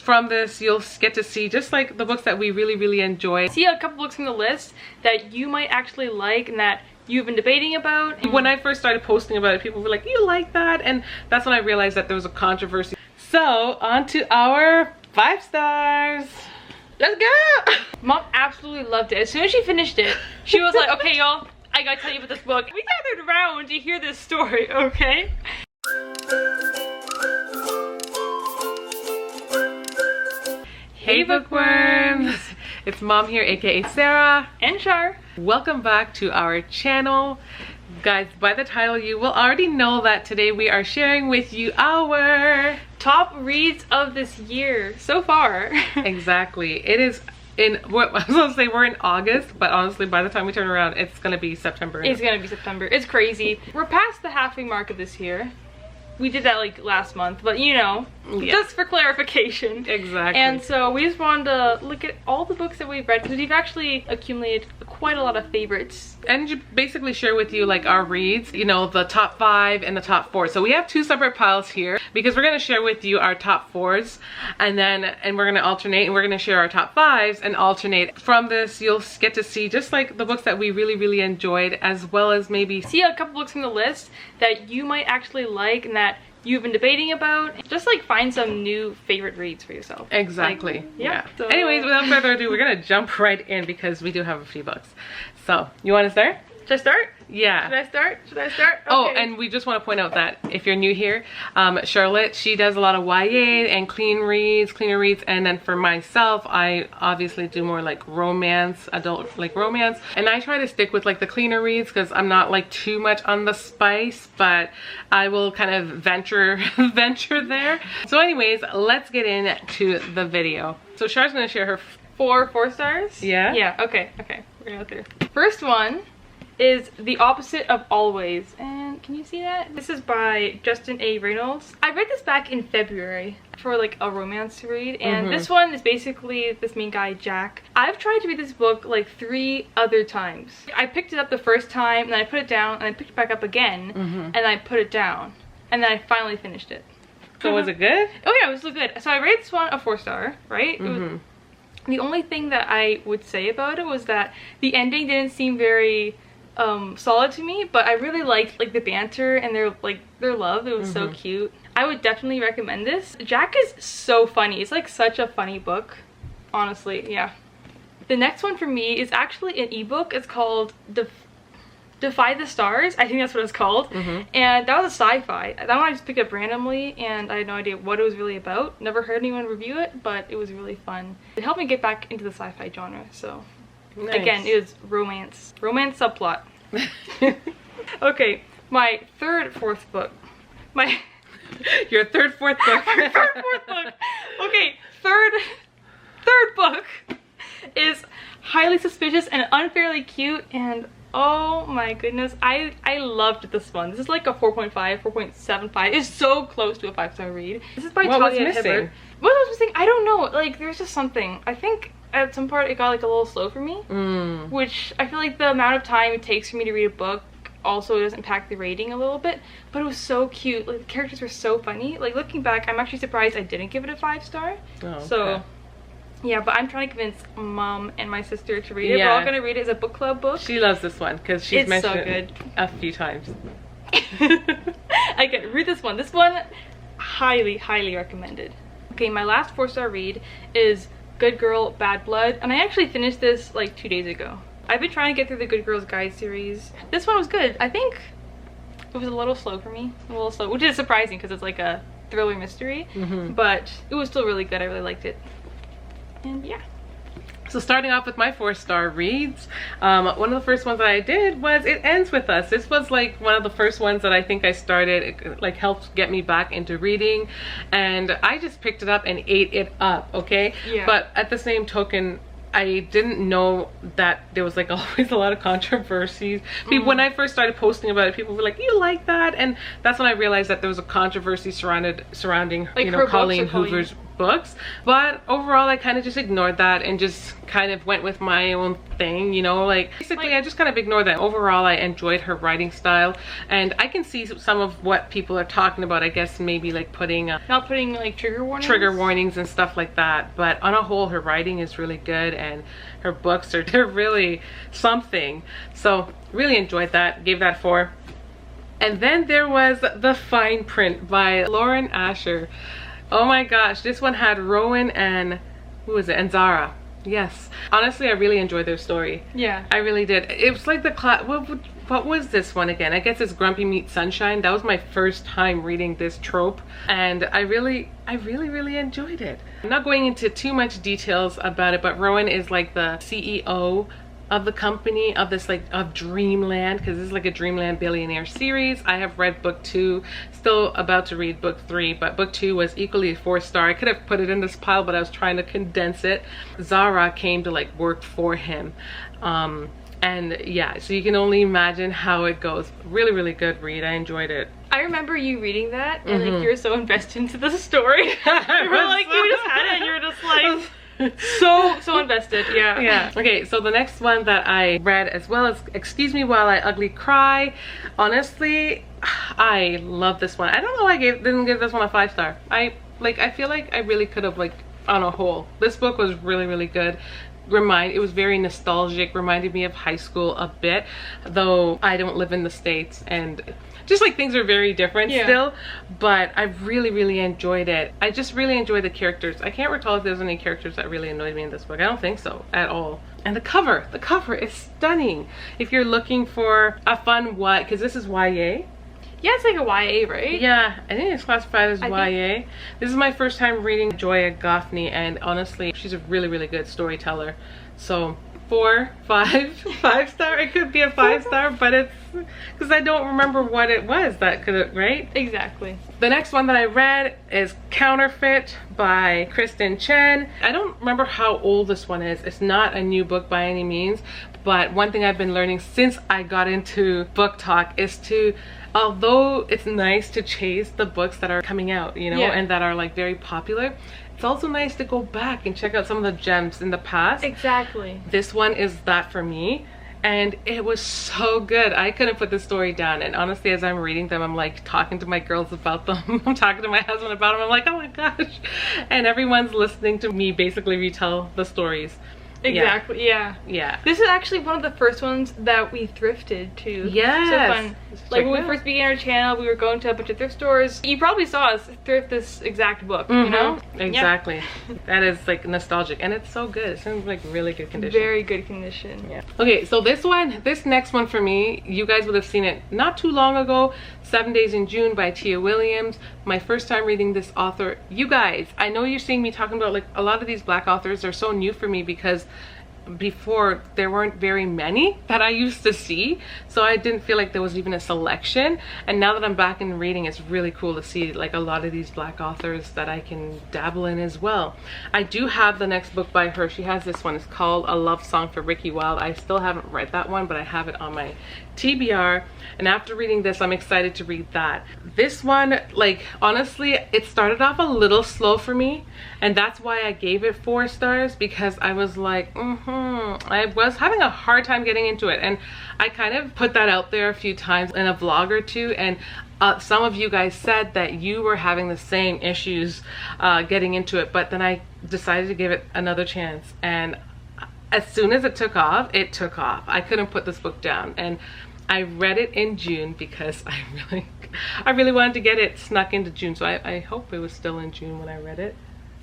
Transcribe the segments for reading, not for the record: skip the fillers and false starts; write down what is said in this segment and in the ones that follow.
from this, you'll get to see just like the books that we really enjoy. See a couple books from the list that you might actually like and that you've been debating about. When I first started posting about it, people were like, you like that? And that's when I realized that there was a controversy. So on to our 5 stars. Let's go! Mom absolutely loved it. As soon as she finished it, she was like, okay y'all, I gotta tell you about this book. We gathered around to hear this story, okay? Hey Bookworms! It's Mom here, aka Sarah. And Char. Welcome back to our channel. Guys, by the title you will already know that today we are sharing with you our top reads of this year so far. Exactly. It is in what I was gonna say, we're in August, but honestly by the time we turn around it's gonna be September. It's gonna be September. It's crazy. We're past the halfway mark of this year. We did that like last month, but you know, just for clarification. Exactly. And so we just wanted to look at all the books that we've read because we've actually accumulated quite a lot of favorites. And basically share with you like our reads, you know, the top 5 and the top 4. So we have 2 separate piles here because we're going to share with you our top 4s and we're going to alternate and we're going to share our top 5s and alternate. From this, you'll get to see just like the books that we really enjoyed, as well as maybe see a couple books from the list that you might actually like and that you've been debating about. Just like find some new favorite reads for yourself. Exactly. Like, yeah. So anyways, without further ado, we're gonna jump right in because we do have a few books. So you want to start? Should I start? Yeah. Should I start? Should I start? Okay. Oh, and we just want to point out that if you're new here, Charlotte, she does a lot of YA and cleaner reads, and then for myself, I obviously do more like romance, adult like romance, and I try to stick with like the cleaner reads because I'm not like too much on the spice, but I will kind of venture there. So anyways, let's get into the video. So Char's gonna share her 4 stars? Yeah? Yeah, okay, we're gonna go through. First one is The Opposite of Always, and can you see that? This is by Justin A. Reynolds. I read this back in February for like a romance to read, and this one is basically this main guy, Jack. I've tried to read this book like 3 other times. I picked it up the first time, and then I put it down, and I picked it back up again, and I put it down, and then I finally finished it. So was it good? Oh yeah, it was so good. So I rated this one a 4-star, right? It was, the only thing that I would say about it was that the ending didn't seem very solid to me, but I really liked like the banter and their love. It was so cute. I would definitely recommend this. Jack is so funny. It's like such a funny book, honestly. Yeah. The next one for me is actually an ebook. It's called Defy the Stars. I think that's what it's called. And that was a sci-fi. That one I just picked up randomly and I had no idea what it was really about. Never heard anyone review it, but it was really fun. It helped me get back into the sci-fi genre, so nice. Again, it was romance subplot. Okay, my 3rd, 4th book. Your 3rd, 4th book. My 3rd, 4th book. Okay, third book is Highly Suspicious and Unfairly Cute, and oh my goodness, I loved this one. This is like a 4.5, 4.75. It's so close to a 5-star read. This is by Talia Hibbert. What was missing? I don't know. Like, there's just something. I think at some part it got like a little slow for me, which I feel like the amount of time it takes for me to read a book also does impact the rating a little bit, but it was so cute. Like, the characters were so funny. Like, looking back, I'm actually surprised I didn't give it a 5-star. Oh, okay. So yeah, but I'm trying to convince Mom and my sister to read it. We're all gonna read it as a book club book. She loves this one because she's mentioned it a few times. Okay, read this one. This one, highly recommended. Okay, my last 4-star read is Good Girl, Bad Blood, and I actually finished this like 2 days ago. I've been trying to get through the Good Girls Guide series. This one was good. I think it was a little slow for me, which is surprising because it's like a thriller mystery, but it was still really good. I really liked it. And yeah. So starting off with my 4-star reads, one of the first ones that I did was It Ends With Us. This was like one of the first ones that I think I started. It like helped get me back into reading, and I just picked it up and ate it up, okay? Yeah. But at the same token, I didn't know that there was like always a lot of controversies. When I first started posting about it, people were like, you like that? And that's when I realized that there was a controversy surrounding like, you know, Colleen Hoover's books, but overall I kind of just ignored that and just kind of went with my own thing, you know, like basically I just kind of ignored that. Overall I enjoyed her writing style, and I can see some of what people are talking about, I guess maybe like putting not putting like trigger warnings and stuff like that, but on a whole her writing is really good and her books are they're really something. So really enjoyed that, gave that 4. And then there was The Fine Print by Lauren Asher. Oh my gosh, this one had Rowan and who was it, and Zara. Yes, honestly I really enjoyed their story. Yeah, I really did. It was like the what was this one again? I guess it's Grumpy Meets Sunshine. That was my first time reading this trope, and I really enjoyed it. I'm not going into too much details about it, but Rowan is like the CEO of the company of this like of Dreamland, because this is like a Dreamland billionaire series. I have read book 2, still about to read book 3, but book 2 was equally a 4-star. I could have put it in this pile, but I was trying to condense it. Zara came to like work for him, and yeah, so you can only imagine how it goes. Really good read. I enjoyed it. I remember you reading that and like you were so invested into the story. You were like, you just had it and you were just like so invested. Yeah. Okay, so the next one that I read as well as Excuse Me While I Ugly Cry. Honestly, I love this one. I don't know why I didn't give this one a 5-star. I feel like I really could have, like, on a whole. This book was really good. It was very nostalgic, reminded me of high school a bit, though I don't live in the States and just like things are very different still, but I really enjoyed it. I just really enjoyed the characters. I can't recall if there's any characters that really annoyed me in this book. I don't think so at all. And the cover is stunning. If you're looking for a fun because this is YA. Yeah, it's like a YA, right? Yeah, I think it's classified as YA. This is my first time reading Joya Goffney, and honestly, she's a really good storyteller. So 4, 5 star. It could be a 5-star, but it's because I don't remember what it was that could have, right? Exactly. The next one that I read is Counterfeit by Kristen Chen. I don't remember how old this one is. It's not a new book by any means, but one thing I've been learning since I got into book talk is to, although it's nice to chase the books that are coming out, you know, and that are like very popular, it's also nice to go back and check out some of the gems in the past. Exactly. This one is that for me, and it was so good. I couldn't put the story down, and honestly, as I'm reading them, I'm like talking to my girls about them. I'm talking to my husband about them. I'm like, oh my gosh. And everyone's listening to me basically retell the stories. Exactly. Yeah. This is actually one of the first ones that we thrifted too. Yes. So fun. Like when we first began our channel, we were going to a bunch of thrift stores. You probably saw us thrift this exact book, you know? Exactly. That is like nostalgic, and it's so good. It's in like really good condition. Very good condition. Yeah. Okay, so this next one for me, you guys would have seen it not too long ago. 7 Days in June by Tia Williams. My first time reading this author. You guys, I know you're seeing me talking about like a lot of these Black authors are so new for me because before there weren't very many that I used to see, so I didn't feel like there was even a selection, and now that I'm back in reading, it's really cool to see like a lot of these Black authors that I can dabble in as well. I do have the next book by her. She has this one. It's called A Love Song for Ricky Wilde. I still haven't read that one, but I have it on my TBR, and after reading this, I'm excited to read that. This one, like, honestly, it started off a little slow for me, and that's why I gave it 4 stars, because I was like, I was having a hard time getting into it, and I kind of put that out there a few times in a vlog or two, and some of you guys said that you were having the same issues getting into it, but then I decided to give it another chance, and as soon as it took off, it took off. I couldn't put this book down, and I read it in June because I really wanted to get it snuck into June, so I hope it was still in June when I read it.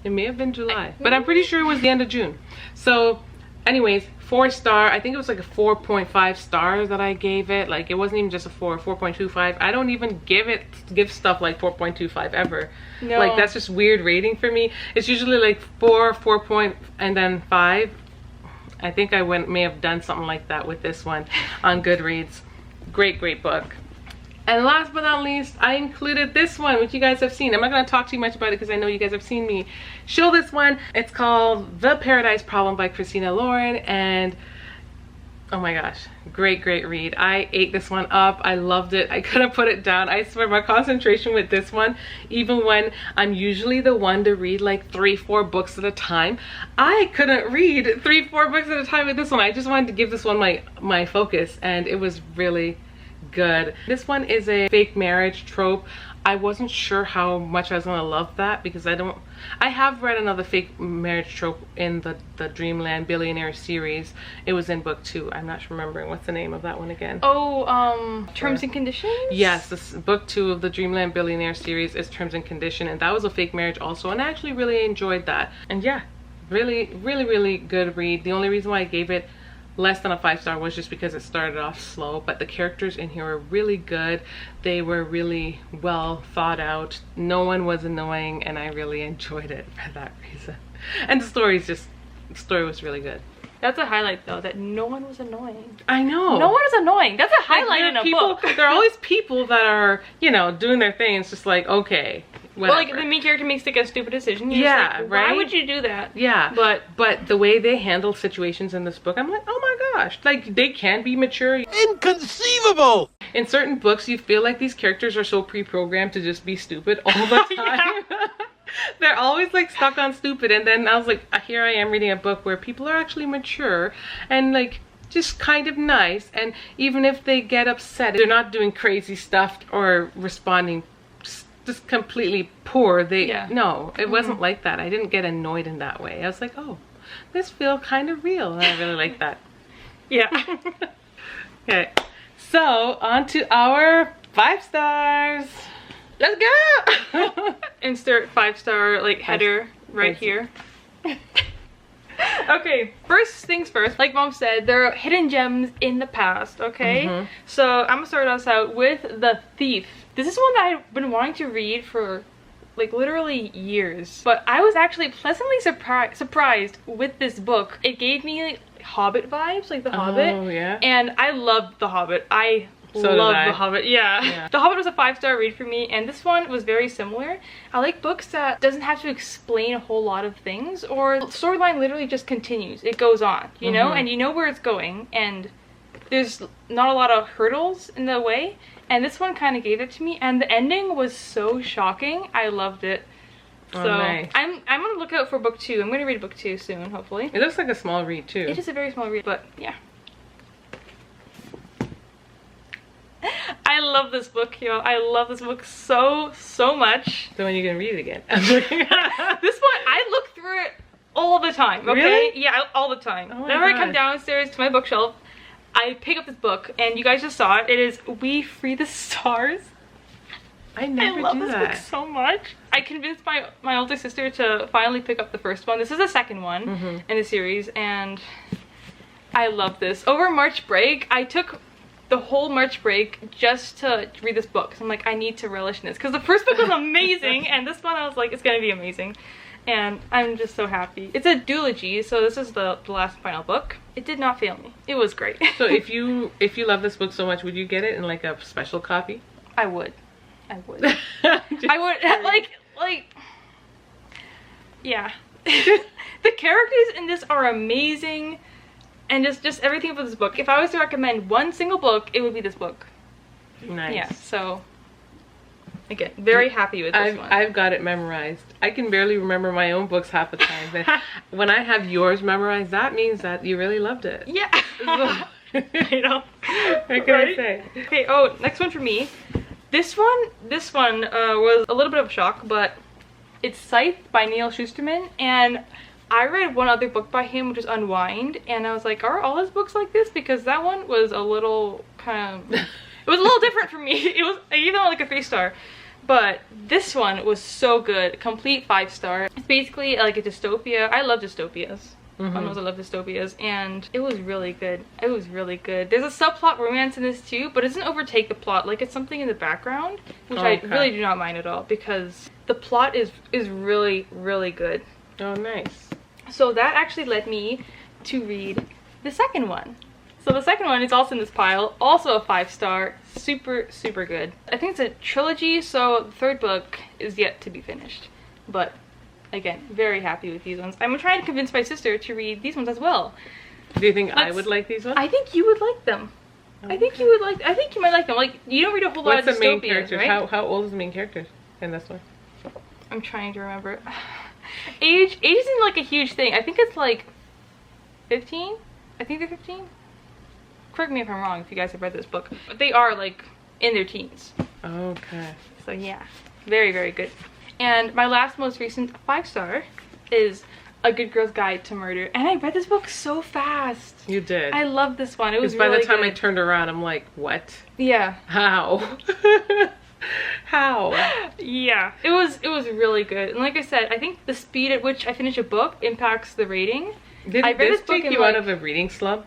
It may have been July, but I'm pretty sure it was the end of June. So anyways, 4 star. I think it was like a 4.5 stars that I gave it. Like, it wasn't even just a 4.25. I don't even give stuff like 4.25 ever. No. Like, that's just weird rating for me. It's usually like 4 and then 5. I think I may have done something like that with this one on Goodreads. Great book. And last but not least, I included this one, which you guys have seen. I'm not going to talk too much about it because I know you guys have seen me show this one. It's called The Paradise Problem by Christina Lauren, and Oh my gosh, great read. I ate this one up. I loved it. I couldn't put it down. I swear my concentration with this one, even when I'm usually the one to read like 3-4 books at a time, I couldn't read 3-4 books at a time with this one. I just wanted to give this one my focus, and it was really good. This one is a fake marriage trope. I wasn't sure how much I was gonna love that because I have read another fake marriage trope in the Dreamland Billionaire series. It was in book 2. I'm not remembering what's the name of that one again. Oh, Terms and Conditions? Yes, this book 2 of the Dreamland Billionaire series is Terms and Condition, and that was a fake marriage also, and I actually really enjoyed that. And yeah, really good read. The only reason why I gave it less than a 5-star was just because it started off slow, but the characters in here were really good. They were really well thought out. No one was annoying, and I really enjoyed it for that reason. And the story was really good. That's a highlight though, that no one was annoying. I know. No one was annoying. That's a highlight in a book. There are always people that are, you know, doing their thing. It's just like, okay, whatever. Well, like the main character makes like a stupid decision. You're just like, right? Why would you do that? Yeah. But the way they handle situations in this book, I'm like, oh my gosh, like they can be mature. Inconceivable! In certain books, you feel like these characters are so pre-programmed to just be stupid all the time. They're always like stuck on stupid, and then I was like, here I am reading a book where people are actually mature and like just kind of nice, and even if they get upset, they're not doing crazy stuff or responding just completely poor. No, it wasn't like that. I didn't get annoyed in that way. I was like, oh, this feels kind of real, and I really like that. Yeah. Okay, so on to our 5 stars. Let's go. Insert 5-star like header right here. Okay, first things first, like Mom said, there are hidden gems in the past, okay? So I'm gonna start us out with The Thief. This is one that I've been wanting to read for like literally years, but I was actually pleasantly surprised with this book. It gave me like Hobbit vibes, like The Hobbit. Oh yeah. And I loved The Hobbit. I love The Hobbit. Yeah. The Hobbit was a 5-star read for me, and this one was very similar. I like books that doesn't have to explain a whole lot of things, or the storyline literally just continues. It goes on, you know, and you know where it's going, and there's not a lot of hurdles in the way. And this one kind of gave it to me, and the ending was so shocking. I loved it. So nice. I'm gonna look out for book 2. I'm gonna read book 2 soon, hopefully. It looks like a small read too. It is a very small read, but yeah. I love this book, y'all. I love this book so much. So when you can read it again? This one, I look through it all the time, okay? Really? Yeah, all the time. Oh Whenever I come downstairs to my bookshelf, I pick up this book, and you guys just saw it. It is We Free the Stars. I never love do this that. book so much. I convinced my older sister to finally pick up the first one. This is the second one in the series, and I love this. Over March break, I took the whole March break just to read this book. So I'm like, I need to relish in this, because the first book was amazing, and this one I was like, it's gonna be amazing. And I'm just so happy. It's a duology, so this is the last final book. It did not fail me. It was great. So if you love this book so much, would you get it in like a special copy? I would. I would. I would, like, yeah. The characters in this are amazing, and just everything about this book. If I was to recommend one single book, it would be this book. Nice. Yeah, so again, very happy with this one. I've got it memorized. I can barely remember my own books half the time, but when I have yours memorized, that means that you really loved it. Yeah. You know. What can I say? Okay, oh, next one for me. This one was a little bit of a shock, but it's Scythe by Neil Shusterman, and I read one other book by him, which is Unwind, and I was like, are all his books like this? Because that one was a little kind of, it was a little different for me. It was even like a 3-star, but this one was so good. Complete 5-star. It's basically like a dystopia. I love dystopias. I love dystopias, and it was really good. It was really good. There's a subplot romance in this too, but it doesn't overtake the plot. Like, it's something in the background, which I really do not mind at all, because the plot is really good. Oh, nice. So that actually led me to read the second one. So the second one is also in this pile, also a 5-star, super good. I think it's a trilogy, so the third book is yet to be finished, but again, very happy with these ones. I'm trying to convince my sister to read these ones as well. Do you think I would like these ones? I think you would like them. I think you might like them. Like, you don't read a whole lot of dystopias, What's the main character? right? How old is the main character in this one? I'm trying to remember. Age isn't like a huge thing. I think it's like 15. I think they're 15. Correct me if I'm wrong if you guys have read this book. But they are like in their teens. Okay. So yeah, very, very good. And my last most recent 5-star is A Good Girl's Guide to Murder. And I read this book so fast. You did. I love this one. It was by really the time good. I turned around, I'm like, what? Yeah. How? How? Yeah. It was really good. And like I said, I think the speed at which I finish a book impacts the rating. Did I read this this book take in, you like, out of a reading slump?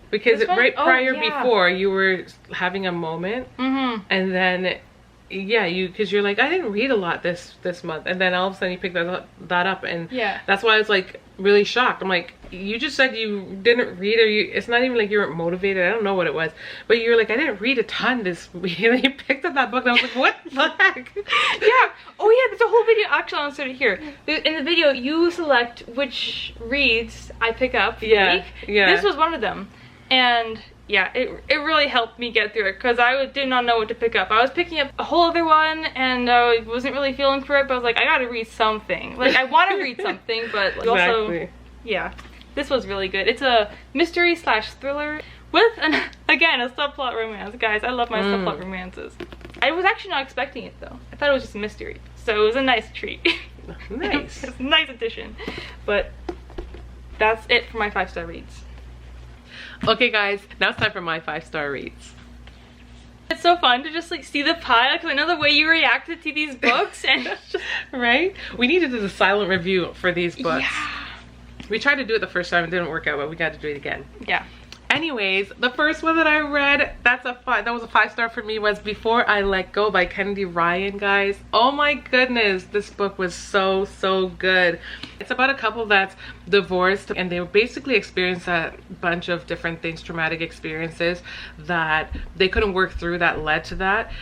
Because This one? right Oh, prior yeah. before, you were having a moment, Mm-hmm. and then, yeah, because you're like, I didn't read a lot this month, and then all of a sudden you picked that up, and Yeah. that's why I was like really shocked. I'm like, you just said you didn't read, or it's not even like you weren't motivated. I don't know what it was, but you're like, I didn't read a ton this week, and then you picked up that book, and I was like, what the heck? Yeah. Oh yeah, there's a whole video. Actually, I'll insert it here. In the video, you select which reads I pick up for the Yeah, week. yeah. This was one of them. And yeah, it really helped me get through it because did not know what to pick up. I was picking up a whole other one and I wasn't really feeling for it, but I was like, I gotta read something. Like, I want to read something, but like, also, Exactly. yeah, this was really good. It's a mystery / thriller with, again, a subplot romance. Guys, I love my subplot romances. I was actually not expecting it though. I thought it was just a mystery. So it was a nice treat. Nice. It's a nice addition. But that's it for my 5-star reads. Okay, guys, now it's time for my 5-star reads. It's so fun to just like see the pile because I know the way you reacted to these books and it's just, Right? We needed to do a silent review for these books. yeah. We tried to do it the first time, it didn't work out, but we got to do it again. Yeah. Anyways, the first one that I read, that was a 5-star for me, was Before I Let Go by Kennedy Ryan, guys. Oh my goodness, this book was so good. It's about a couple that's divorced and they basically experienced a bunch of different things, traumatic experiences that they couldn't work through that led to that,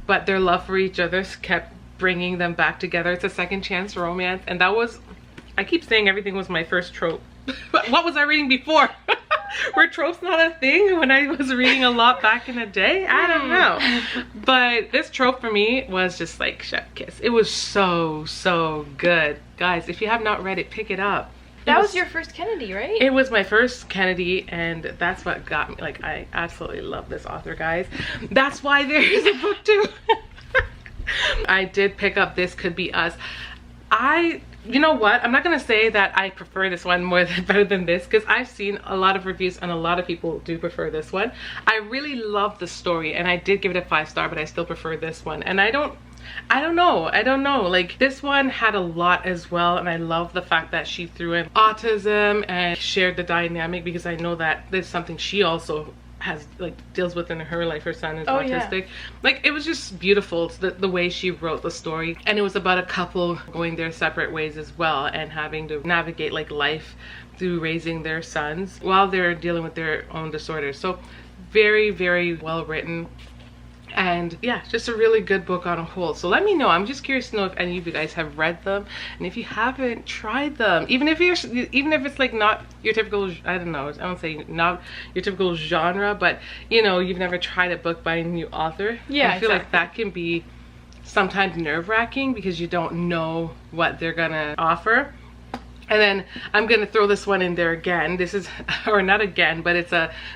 but their love for each other kept bringing them back together. It's a second chance romance, and that was, I keep saying everything was my first trope. What was I reading before? Were tropes not a thing when I was reading a lot back in the day? I don't know. But this trope for me was just like chef kiss. It was so good. Guys, if you have not read it, pick it up. That was your first Kennedy, right? It was my first Kennedy, and that's what got me. Like, I absolutely love this author, guys. That's why there is a book too. I did pick up This Could Be Us. You know what? I'm not gonna say that I prefer this one better than this, because I've seen a lot of reviews and a lot of people do prefer this one. I really love the story, and I did give it a 5-star, but I still prefer this one. And I don't know. Like, this one had a lot as well, and I love the fact that she threw in autism and shared the dynamic, because I know that there's something she also has, like, deals with in her life. Her son is autistic. Yeah. Like, it was just beautiful. It's the way she wrote the story, and it was about a couple going their separate ways as well, and having to navigate like life through raising their sons while they're dealing with their own disorders. So very well written. And yeah, just a really good book on a whole. So let me know. I'm just curious to know if any of you guys have read them, and if you haven't, tried them. Even if it's like not your typical, I don't know, I don't say not your typical genre, but you know, you've never tried a book by a new author. Yeah, I feel exactly. like that can be sometimes nerve-wracking because you don't know what they're gonna offer. And then I'm gonna throw this one in there again. This is, or not again, but it's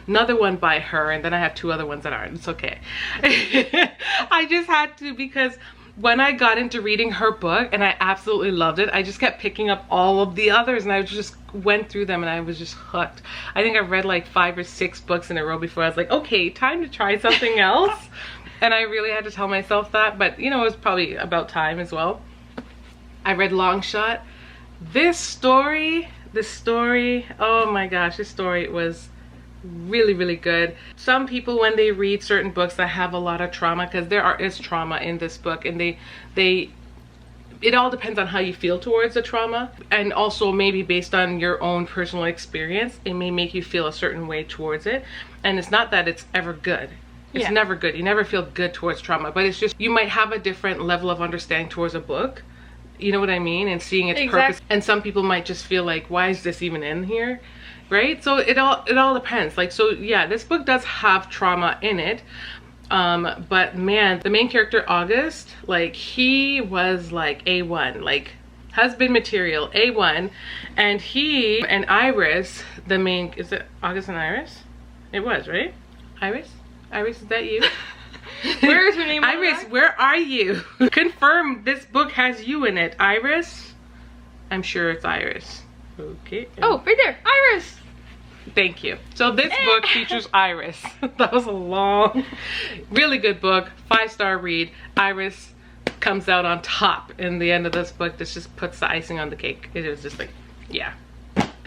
another one by her, and then I have 2 other ones that aren't. It's okay. I just had to, because when I got into reading her book and I absolutely loved it, I just kept picking up all of the others, and I just went through them and I was just hooked. I think I read like 5 or 6 books in a row before I was like, okay, time to try something else. And I really had to tell myself that, but you know, it was probably about time as well. I read Long Shot. This story, oh my gosh, this story was really good. Some people, when they read certain books that have a lot of trauma, because there is trauma in this book, and it all depends on how you feel towards the trauma, and also maybe based on your own personal experience, it may make you feel a certain way towards it. And it's not that it's ever good. It's never good. You never feel good towards trauma, but it's just you might have a different level of understanding towards a book. You know what I mean? And seeing its purpose. And some people might just feel like, why is this even in here? right? So it all depends. Like, so yeah, this book does have trauma in it. But man, the main character, August, like, he was like A1, like husband material, A1. And he and Iris, the main, is it August and Iris? It was, right? Iris, is that you? Where is her name? Iris, where are you? Confirm this book has you in it. Iris? I'm sure it's Iris. Okay. Oh, right there, Iris. Thank you. So this book features Iris. That was a long, really good book. 5-star read. Iris comes out on top in the end of this book. This just puts the icing on the cake. It was just like, yeah.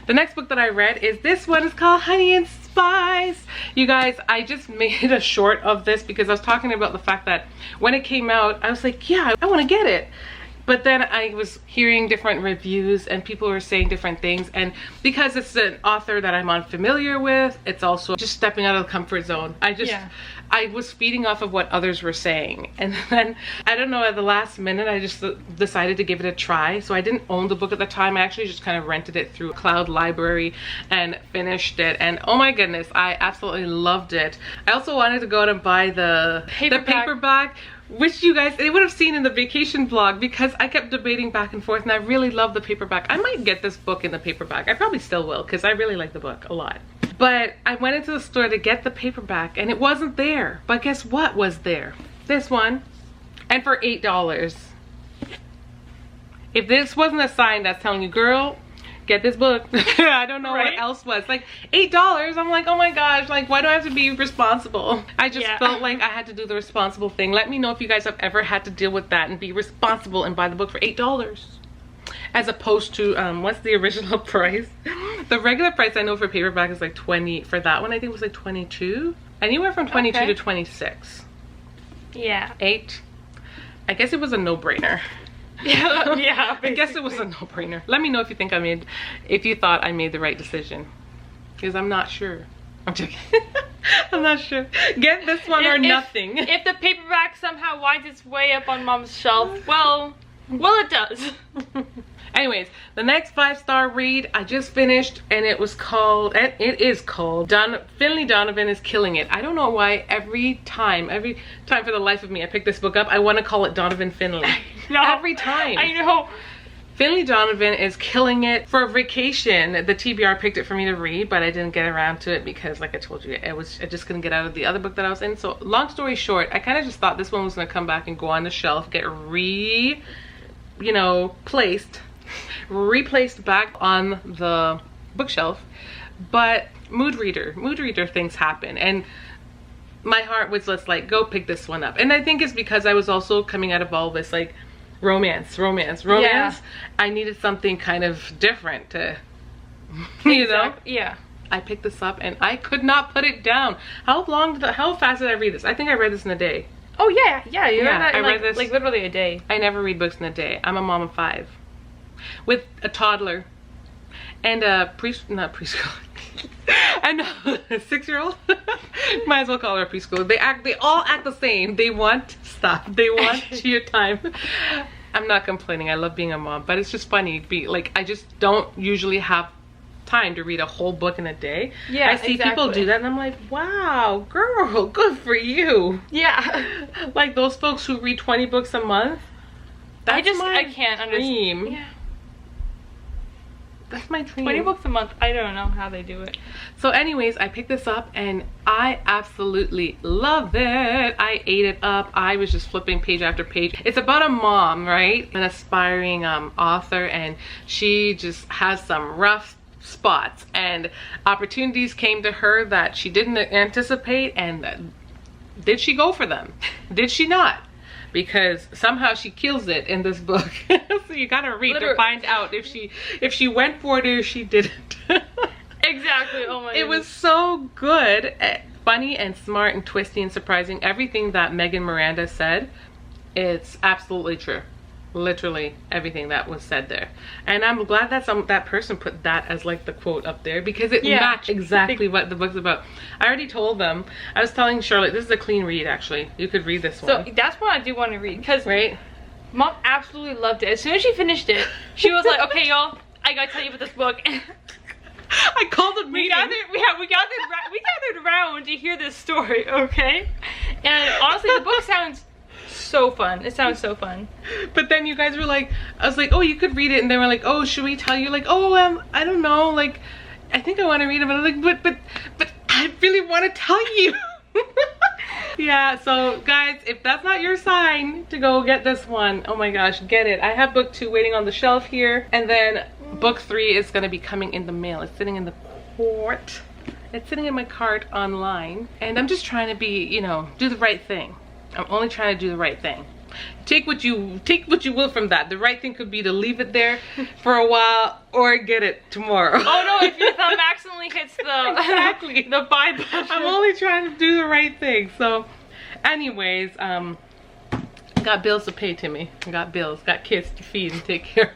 The next book that I read is this one. It's called Honey and Spice. You guys, I just made a short of this because I was talking about the fact that when it came out, I was like, yeah, I want to get it. But then I was hearing different reviews and people were saying different things. And because it's an author that I'm unfamiliar with, it's also just stepping out of the comfort zone. I was feeding off of what others were saying. And then, I don't know, at the last minute, I just decided to give it a try. So I didn't own the book at the time. I actually just kind of rented it through Cloud Library and finished it. And oh my goodness, I absolutely loved it. I also wanted to go out and buy the paperback, which you guys, they would have seen in the vacation vlog, because I kept debating back and forth and I really love the paperback. I might get this book in the paperback. I probably still will because I really like the book a lot. But I went into the store to get the paperback and it wasn't there. But guess what was there? This one. And for $8. If this wasn't a sign that's telling you, girl, get this book. I don't know what else was. Like $8. I'm like, oh my gosh, like, why do I have to be responsible? I just felt like I had to do the responsible thing. Let me know if you guys have ever had to deal with that and be responsible and buy the book for $8. As opposed to, what's the original price? The regular price I know for paperback is like 20. For that one, I think it was like 22. Anywhere from 22 to 26. Yeah. 8. I guess it was a no-brainer. Yeah, I guess it was a no-brainer. Let me know if you think if you thought I made the right decision, because I'm not sure. I'm joking. I'm not sure. Get this one or nothing. If the paperback somehow winds its way up on mom's shelf, well it does. Anyways, the next 5-star read I just finished, and it is called Finley Donovan is Killing It. I don't know why every time for the life of me I pick this book up, I want to call it Donovan Finley. No, every time. I know. Finley Donovan is killing it. For vacation, the TBR picked it for me to read, but I didn't get around to it because, like I told you, I just couldn't get out of the other book that I was in. So long story short, I kind of just thought this one was going to come back and go on the shelf, get replaced back on the bookshelf. But mood reader things happen, and my heart was just like, go pick this one up. And I think it's because I was also coming out of all this like romance. Yeah. I needed something kind of different to, you know? Yeah. I picked this up and I could not put it down. How fast did I read this? I think I read this in a day. Oh yeah, you read that in I read this like literally a day. I never read books in a day. I'm a mom of 5 with a toddler and a not preschool and a 6-year-old. Might as well call her a preschool. They all act the same. They want stuff. They want your time. I'm not complaining. I love being a mom, but it's just funny. I just don't usually have time to read a whole book in a day. Yeah, I see people do that and I'm like, wow, girl, good for you. Yeah. Like those folks who read 20 books a month. I can't understand. Yeah. That's my dream. 20 books a month. I don't know how they do it. So anyways, I picked this up and I absolutely love it. I ate it up. I was just flipping page after page. It's about a mom, right? An aspiring author, and she just has some rough spots and opportunities came to her that she didn't anticipate. And did she go for them? Did she not? Because somehow she kills it in this book. So you gotta read to find out if she went for it or she didn't. Exactly. Oh my goodness. It was so good, funny and smart and twisty and surprising. Everything that Megan Miranda said, it's absolutely true. Literally everything that was said there. And I'm glad that that person put that as like the quote up there, because it matched exactly what the book's about. I already told them. I was telling Charlotte, this is a clean read actually. You could read this one. So that's what I do want to read, because Mom absolutely loved it. As soon as she finished it, she was like, okay y'all, I gotta tell you about this book. I called a meeting. We gathered around to hear this story, okay? And honestly, the book sounds so fun. It sounds so fun. But then you guys were like, I was like, oh, you could read it, and they were like, oh, should we tell you? Like, oh, I don't know, like, I think I want to read it, but I'm like, but I really want to tell you. Yeah, so guys, if that's not your sign to go get this one, oh my gosh, get it. I have book 2 waiting on the shelf here, and then book 3 is going to be coming in the mail. It's sitting in the cart. It's sitting in my cart online, and I'm just trying to be, you know, do the right thing. I'm only trying to do the right thing. Take what you will from that. The right thing could be to leave it there for a while or get it tomorrow. Oh no, if your thumb accidentally hits the exactly the buy button. I'm only trying to do the right thing. So anyways, got bills to pay, Timmy. Got bills, got kids to feed and take care of.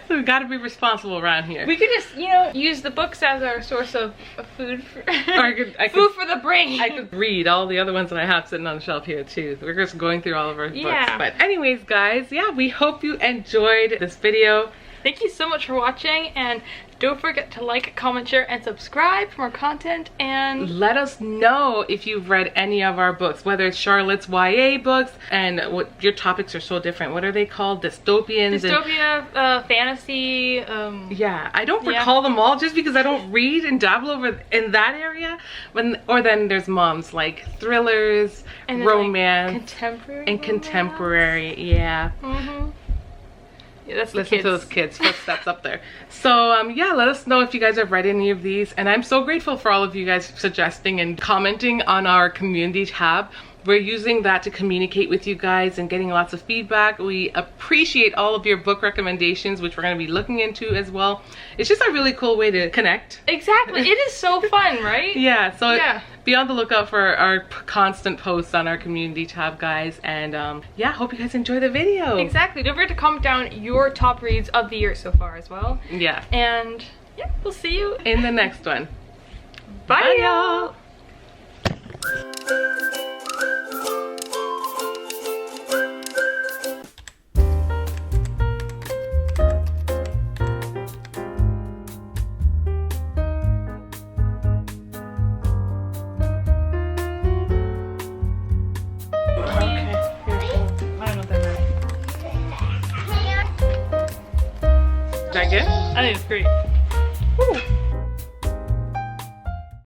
So we gotta be responsible around here. We could just, you know, use the books as our source of food for food for the brain. I could read all the other ones that I have sitting on the shelf here too. We're just going through all of our books. But anyways, guys, yeah, we hope you enjoyed this video. Thank you so much for watching, and don't forget to like, comment, share, and subscribe for more content, and let us know if you've read any of our books, whether it's Charlotte's YA books, and what your topics are so different. What are they called? Dystopians? Dystopia, fantasy. Yeah, I don't recall them all just because I don't read and dabble over in that area. Or then there's Mom's, like thrillers, and romance, like contemporary, and contemporary. Yeah. Yeah, that's listen to those kids' footsteps up there. So yeah, let us know if you guys have read any of these, and I'm so grateful for all of you guys suggesting and commenting on our community tab. We're using that to communicate with you guys and getting lots of feedback. We appreciate all of your book recommendations, which we're going to be looking into as well. It's just a really cool way to connect. Exactly. It is so fun, right? Yeah, so be on the lookout for our constant posts on our community tab, guys. And yeah, hope you guys enjoy the video. Exactly. Don't forget to comment down your top reads of the year so far as well. Yeah. And yeah, we'll see you in the next one. Bye, y'all. Is that good? I think it's great. Woo.